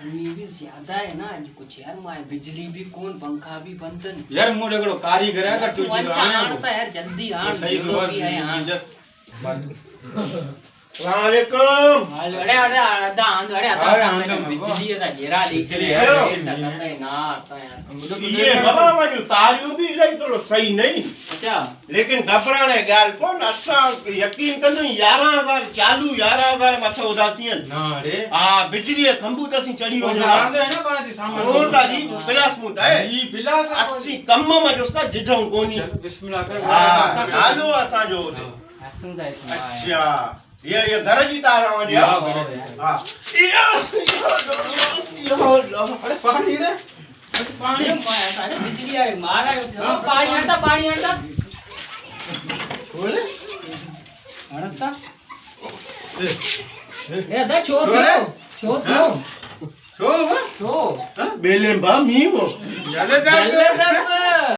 गर्मी भी ज्यादा है ना आज कुछ यार माय बिजली भी कौन पंखा भी बंद नहीं यार मोड़े को कारीगर है का तू आना यार जल्दी आ सही तो भी है यहां अस्सलाम वालेकुम। अरे अरे आधा आंधड़े आता सामने बिजली का घेरा ले चले है ना आता यार ये बाबा वाजू तारियो भी इलाही थोड़ो सही नहीं अच्छा लेकिन घबराने गाल कोन असा यकीन कंदो 11000 चालू 11000 मथे उदासीन ना रे हां बिजली खंबू तसी चढ़ी हो जांदो है ना पाणती सामान ओ ताजी पिलास मुत है ई पिलास अच्छी कम में जोस्ता जिढो कोनी बिस्मिल्लाह कर हां हालो असा जो हसूंदा है अच्छा ये घर जी तारा वने हां अरे पानी रे पानी माया सारे बिजली आए मारा है पानी हटता बोले हणस्ता ए दा छो बेले बा मी वो जले जल्दी